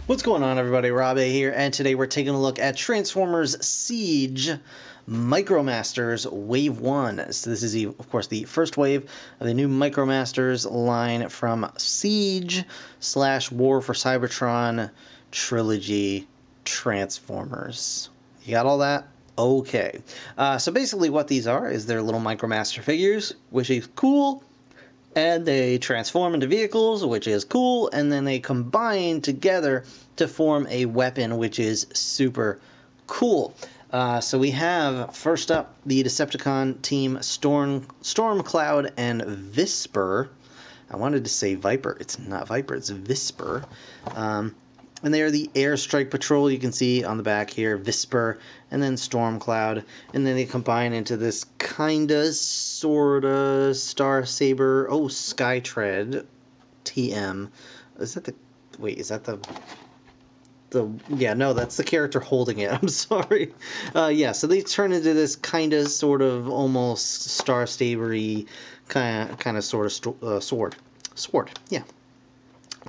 What's going on, everybody? Rob A here, and today we're taking a look at Transformers Siege Micromasters Wave 1. So this is, of course, the first wave of the new Micromasters line from Siege / War for Cybertron Trilogy Transformers. You got all that? Okay. So basically what these are is they're little Micromaster figures, which is cool. And they transform into vehicles, which is cool, and then they combine together to form a weapon, which is super cool. So we have, first up, the Decepticon team Stormcloud and Visper. I wanted to say Viper. It's not Viper, it's Visper. And they are the Airstrike Patrol, you can see on the back here, Visper, and then Stormcloud. And then they combine into this kinda, sorta, Star Saber, Skytread TM. Is that the, wait, is that the, yeah, no, that's the character holding it, I'm sorry. Yeah, so they turn into this kinda, sort of, almost Star Saber-y, kinda, sort of, sword. Sword, yeah.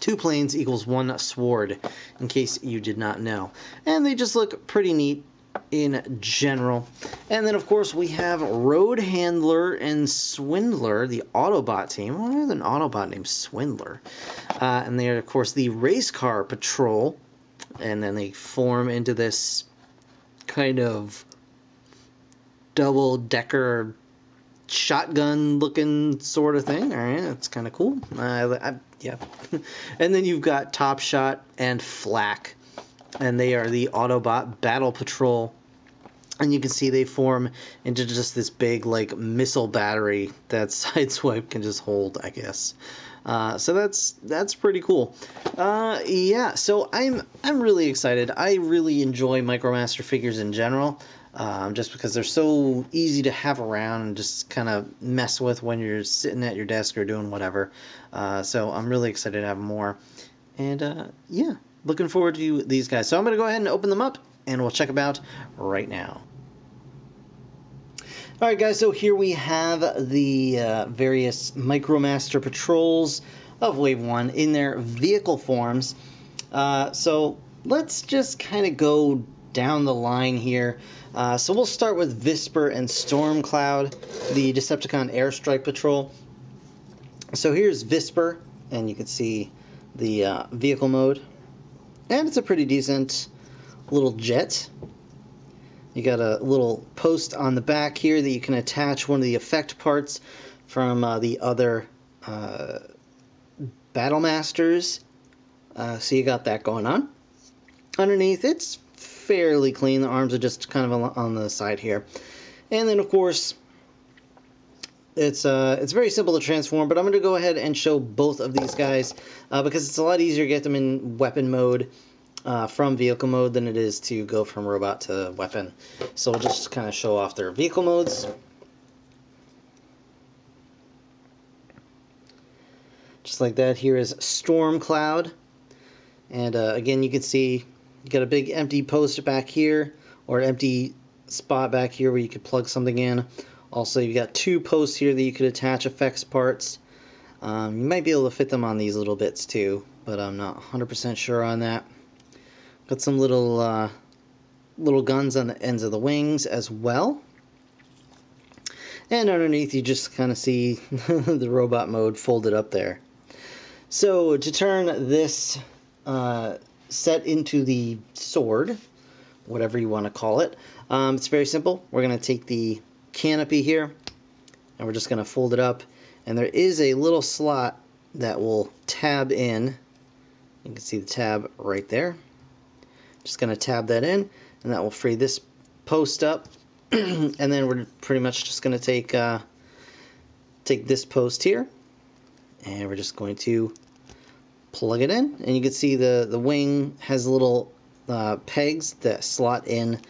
2 planes equals 1 sword, in case you did not know. And they just look pretty neat in general. And then, of course, we have Road Handler and Swindler, the Autobot team. Well, there's an Autobot named Swindler. And they are, of course, the Race Car Patrol. And then they form into this kind of double-decker shotgun-looking sort of thing. All right, that's kind of cool. Yeah. And then you've got Top Shot and Flak, and they are the Autobot Battle Patrol. And you can see they form into just this big, like, missile battery that Sideswipe can just hold, I guess. So that's pretty cool. Yeah, so I'm really excited. I really enjoy Micromaster figures in general. Just because they're so easy to have around and just kind of mess with when you're sitting at your desk or doing whatever. So I'm really excited to have more. And yeah, looking forward to these guys. So I'm going to go ahead and open them up, and we'll check them out right now. Alright guys, so here we have the various Micromaster Patrols of Wave 1 in their vehicle forms. So let's just kind of go down the line here. So we'll start with Visper and Stormcloud, the Decepticon Airstrike Patrol. So here's Visper, and you can see the vehicle mode. And it's a pretty decent little jet. You got a little post on the back here that you can attach one of the effect parts from the other Battlemasters. So you got that going on. Underneath, it's fairly clean. The arms are just kind of on the side here. And then, of course, it's very simple to transform, but I'm going to go ahead and show both of these guys because it's a lot easier to get them in weapon mode from vehicle mode than it is to go from robot to weapon. So we'll just kind of show off their vehicle modes. Just like that, here is Stormcloud. And again, you can see you got a big empty post back here, or empty spot back here where you could plug something in. Also, you've got 2 posts here that you could attach effects parts. You might be able to fit them on these little bits too, but I'm not 100% sure on that. Got some little guns on the ends of the wings as well. And underneath you just kind of see the robot mode folded up there. So to turn this set into the sword, whatever you want to call it, it's very simple. We're going to take the canopy here, and we're just going to fold it up. And there is a little slot that will tab in. You can see the tab right there. Just going to tab that in, and that will free this post up. And then we're pretty much just going to take this post here, and we're just going to plug it in. And you can see the wing has little pegs that slot in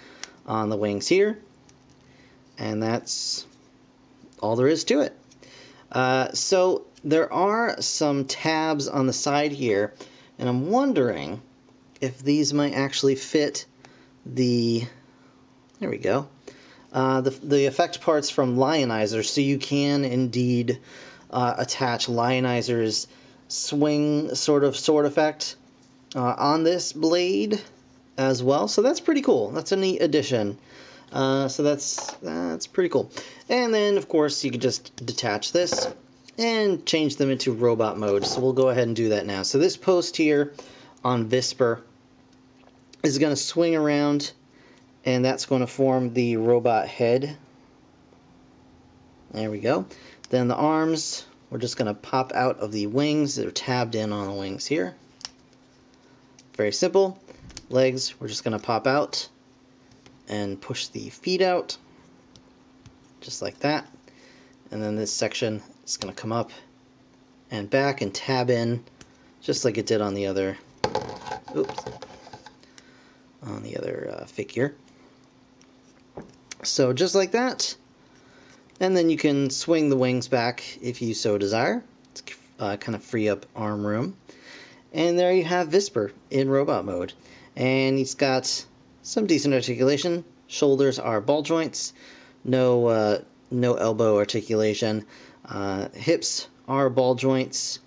on the wings here, and that's all there is to it. So there are some tabs on the side here, and I'm wondering if these might actually fit the, there we go, the effect parts from Lionizer, so you can indeed attach Lionizer's swing sort of sword effect on this blade as well. So that's pretty cool. That's a neat addition. So that's pretty cool. And then, of course, you can just detach this and change them into robot mode. So we'll go ahead and do that now. So this post here on Visper is going to swing around, and that's going to form the robot head. There we go. Then the arms, we're just going to pop out of the wings. They're tabbed in on the wings here. Very simple. Legs, we're just going to pop out and push the feet out, just like that. And then this section is going to come up and back and tab in, just like it did on the other, figure. So just like that. And then you can swing the wings back if you so desire. It's kind of free up arm room. And there you have Visper in robot mode. And he's got some decent articulation. Shoulders are ball joints. No elbow articulation. Hips are ball joints.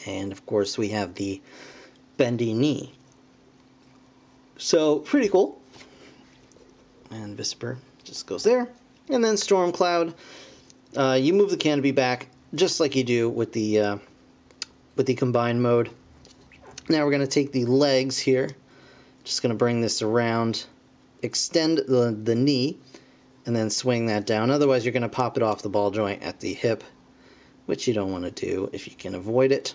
And of course we have the bendy knee. So pretty cool. And Visper just goes there. And then Storm Cloud, you move the canopy back just like you do with the combined mode. Now we're going to take the legs here, just going to bring this around, extend the knee, and then swing that down. Otherwise you're going to pop it off the ball joint at the hip, which you don't want to do if you can avoid it.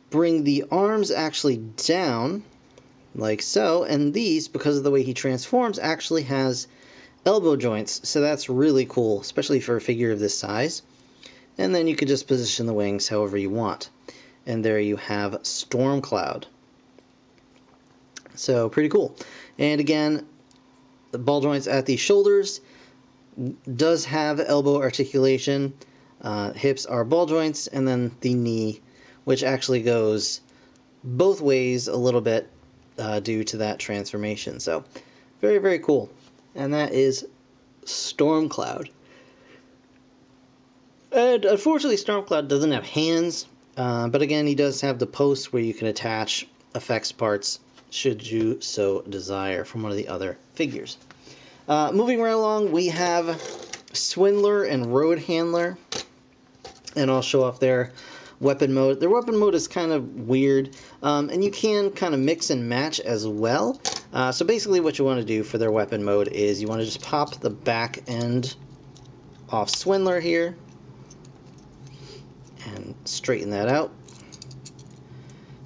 Bring the arms actually down, like so, and these, because of the way he transforms, actually has elbow joints, so that's really cool, especially for a figure of this size. And then you could just position the wings however you want. And there you have Storm Cloud. So pretty cool. And again, the ball joints at the shoulders does have elbow articulation. Hips are ball joints, and then the knee, which actually goes both ways a little bit due to that transformation. So very, very cool. And that is Storm Cloud. And unfortunately, Storm Cloud doesn't have hands, but again, he does have the post where you can attach effects parts should you so desire from one of the other figures. Moving right along, we have Swindler and Road Handler, and I'll show off their weapon mode. Their weapon mode is kind of weird, and you can kind of mix and match as well. So basically what you want to do for their weapon mode is you want to just pop the back end off Swindler here and straighten that out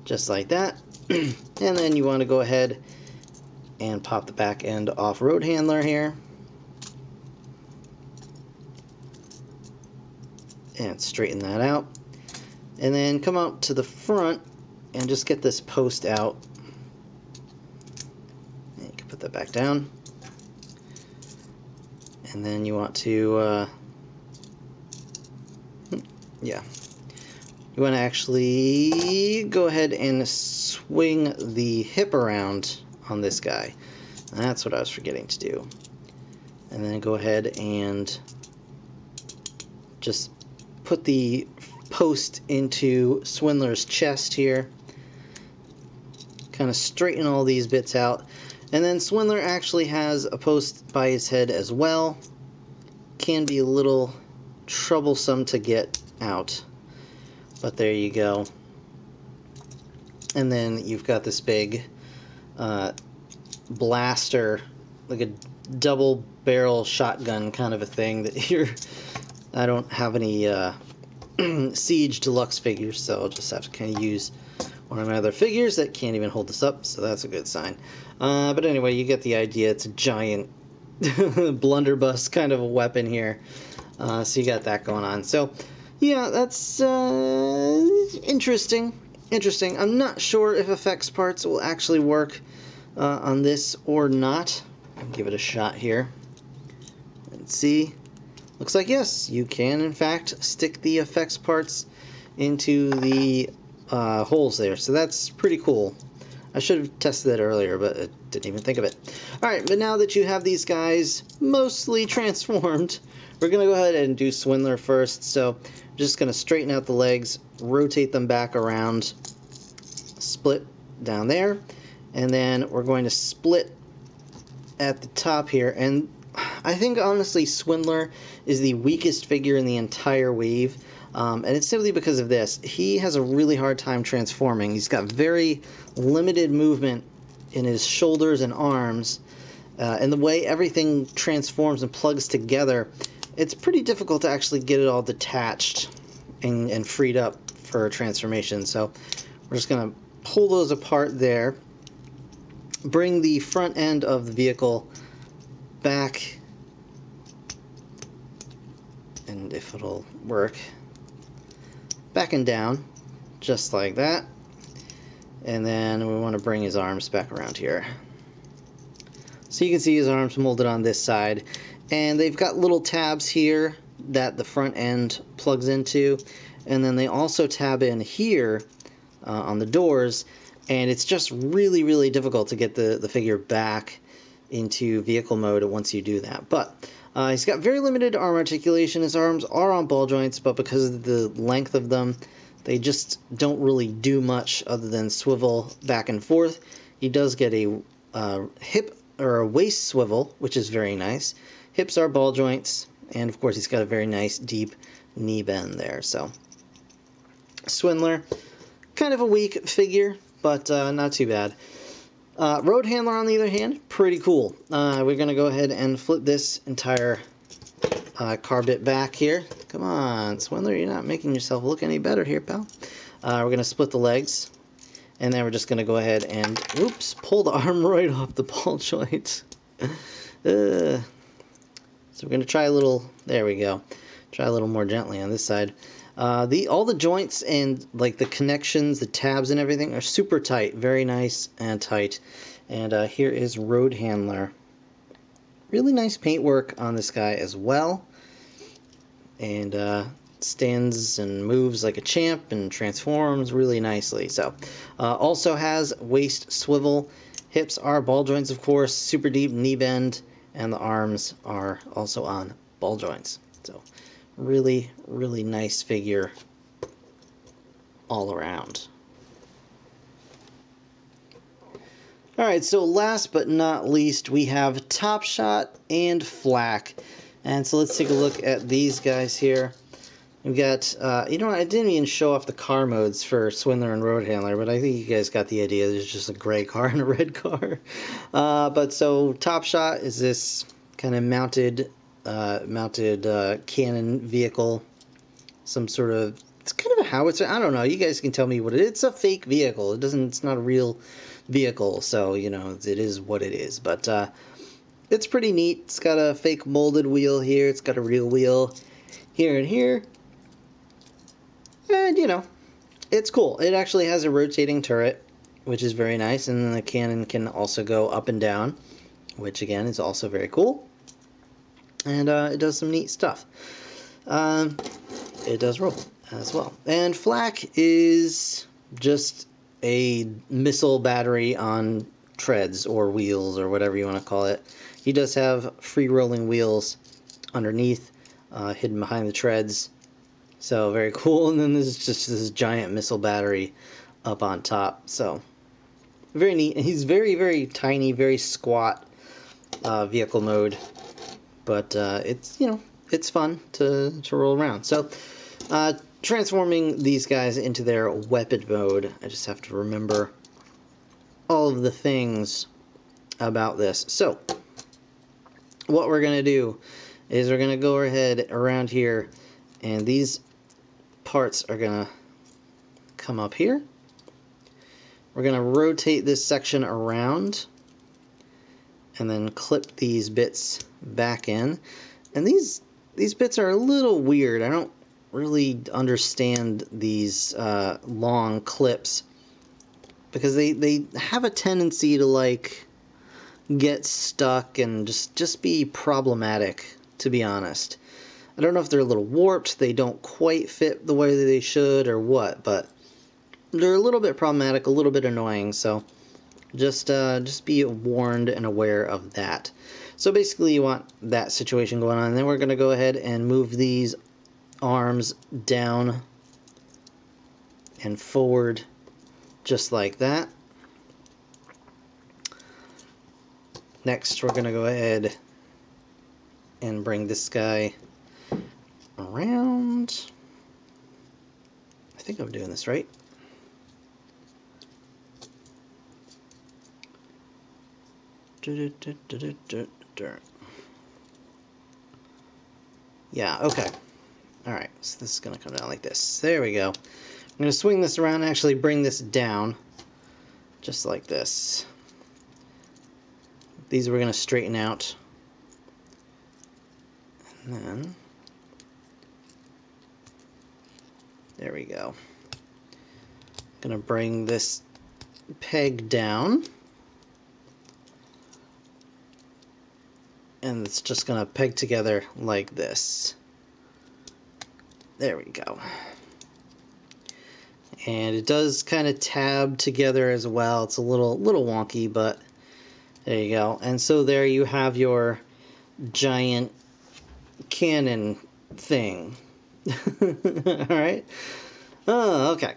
just like that. And then you want to go ahead and pop the back end off Road Handler here and straighten that out. And then come out to the front and just get this post out. And you can put that back down. And then you want to, you want to actually go ahead and swing the hip around on this guy. And that's what I was forgetting to do. And then go ahead and just put the post into Swindler's chest here. Kind of straighten all these bits out. And then Swindler actually has a post by his head as well. Can be a little troublesome to get out. But there you go. And then you've got this big blaster, like a double barrel shotgun kind of a thing that you're... I don't have any Siege Deluxe figures, so I'll just have to kind of use one of my other figures that can't even hold this up, so that's a good sign. But anyway, you get the idea. It's a giant blunderbuss kind of a weapon here. So you got that going on. So yeah, that's interesting. I'm not sure if effects parts will actually work on this or not. I'll give it a shot here and see. Looks like yes, you can in fact stick the effects parts into the holes there. So that's pretty cool. I should have tested that earlier, but I didn't even think of it. Alright, but now that you have these guys mostly transformed, we're going to go ahead and do Swindler first. So I'm just going to straighten out the legs, rotate them back around, split down there, and then we're going to split at the top here. And I think honestly Swindler is the weakest figure in the entire wave, and it's simply because of this. He has a really hard time transforming. He's got very limited movement in his shoulders and arms, and the way everything transforms and plugs together, it's pretty difficult to actually get it all detached and freed up for a transformation. So we're just going to pull those apart there, bring the front end of the vehicle back, and if it'll work, back and down, just like that. And then we want to bring his arms back around here. So you can see his arms molded on this side, and they've got little tabs here that the front end plugs into, and then they also tab in here on the doors, and it's just really, really difficult to get the figure back into vehicle mode once you do that. But he's got very limited arm articulation. His arms are on ball joints, but because of the length of them, they just don't really do much other than swivel back and forth. He does get a hip or a waist swivel, which is very nice. Hips are ball joints, and of course he's got a very nice deep knee bend there. So Swindler, kind of a weak figure, but not too bad. Road Handler, on the other hand, pretty cool. We're going to go ahead and flip this entire car bit back here. Come on, Swindler, you're not making yourself look any better here, pal. We're going to split the legs, and then we're just going to go ahead and, oops, pull the arm right off the ball joint. So we're going to try a little, there we go, try a little more gently on this side. All the joints and like the connections, the tabs and everything are super tight, very nice and tight. And here is Road Handler. Really nice paintwork on this guy as well. And stands and moves like a champ and transforms really nicely. So also has waist swivel. Hips are ball joints, of course, super deep knee bend, and the arms are also on ball joints. So really, really nice figure all around. Alright, so last but not least, we have Top Shot and Flak. And so let's take a look at these guys here. We've got, you know what, I didn't even show off the car modes for Swindler and Road Handler, but I think you guys got the idea. There's just a gray car and a red car. But so Top Shot is this kind of mounted cannon vehicle, some sort of, it's kind of a howitzer. I don't know. You guys can tell me what it is. It's a fake vehicle. It's not a real vehicle, so you know it is what it is. But it's pretty neat. It's got a fake molded wheel here. It's got a real wheel here and here, and you know, it's cool. It actually has a rotating turret, which is very nice, and then the cannon can also go up and down, which again is also very cool. And it does some neat stuff. It does roll as well. And Flak is just a missile battery on treads or wheels or whatever you want to call it. He does have free rolling wheels underneath, hidden behind the treads. So very cool. And then there's just this giant missile battery up on top. So very neat. And he's very, very tiny, very squat vehicle mode. But it's, you know, it's fun to roll around. So transforming these guys into their weapon mode, I just have to remember all of the things about this. So what we're going to do is we're going to go ahead around here, and these parts are going to come up here. We're going to rotate this section around and then clip these bits back in. And these bits are a little weird. I don't really understand these long clips, because they have a tendency to like get stuck and just be problematic, to be honest. I don't know if they're a little warped, they don't quite fit the way that they should, or what, but they're a little bit problematic, a little bit annoying, so just be warned and aware of that. So basically you want that situation going on. And then we're going to go ahead and move these arms down and forward just like that. Next, we're going to go ahead and bring this guy around. I think I'm doing this right. Yeah, okay. Alright, so this is going to come down like this. There we go. I'm going to swing this around and actually bring this down, just like this. These we're going to straighten out. And then, there we go. I'm going to bring this peg down. And it's just going to peg together like this. There we go. And it does kind of tab together as well. It's a little wonky, but there you go. And so there you have your giant cannon thing. Alright. Oh, okay.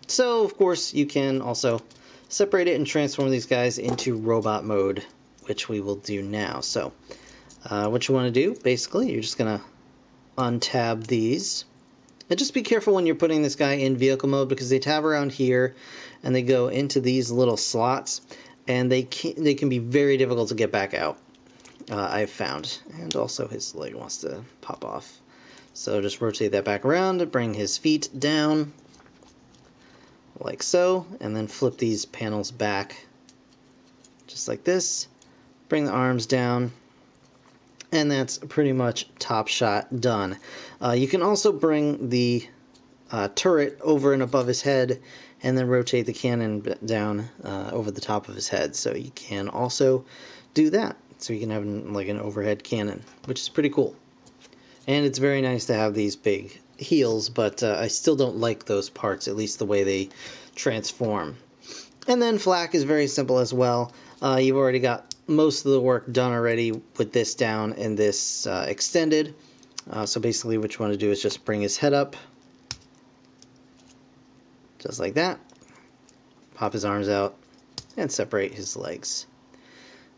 So, of course, you can also separate it and transform these guys into robot mode, which we will do now. So, what you want to do, basically, you're just going to untab these. And just be careful when you're putting this guy in vehicle mode, because they tab around here and they go into these little slots, and they can be very difficult to get back out, I've found. And also his leg wants to pop off. So just rotate that back around, bring his feet down like so, and then flip these panels back just like this. Bring the arms down. And that's pretty much Top Shot done. You can also bring the turret over and above his head and then rotate the cannon down over the top of his head. So you can also do that. So you can have like an overhead cannon, which is pretty cool. And it's very nice to have these big heels, but I still don't like those parts, at least the way they transform. And then flak is very simple as well. You've already got most of the work done already with this down and this extended. So basically what you want to do is just bring his head up, just like that. Pop his arms out and separate his legs.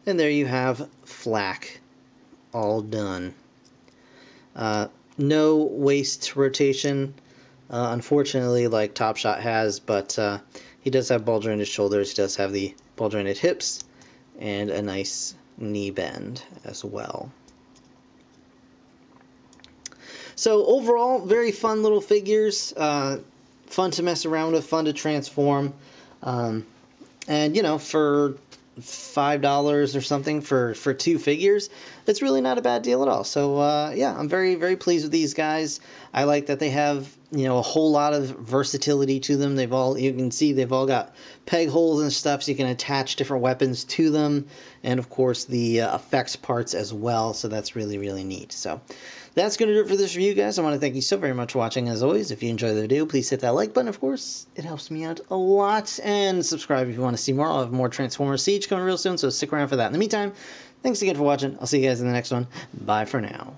And there you have flak all done. No waist rotation, unfortunately, like Top Shot has, but he does have ball jointed shoulders, he does have the ball jointed hips, and a nice knee bend as well. So overall, very fun little figures, fun to mess around with, fun to transform, and you know, for $5 or something for 2 figures, it's really not a bad deal at all. So yeah, I'm very pleased with these guys. I like that they have, you know, a whole lot of versatility to them. You can see they've all got peg holes and stuff, so you can attach different weapons to them, and of course the effects parts as well. So that's really neat. So that's going to do it for this review, guys. I want to thank you so very much for watching. As always, if you enjoyed the video, please hit that like button. Of course, it helps me out a lot. And subscribe if you want to see more. I'll have more Transformers Siege coming real soon, so stick around for that. In the meantime, thanks again for watching. I'll see you guys in the next one. Bye for now.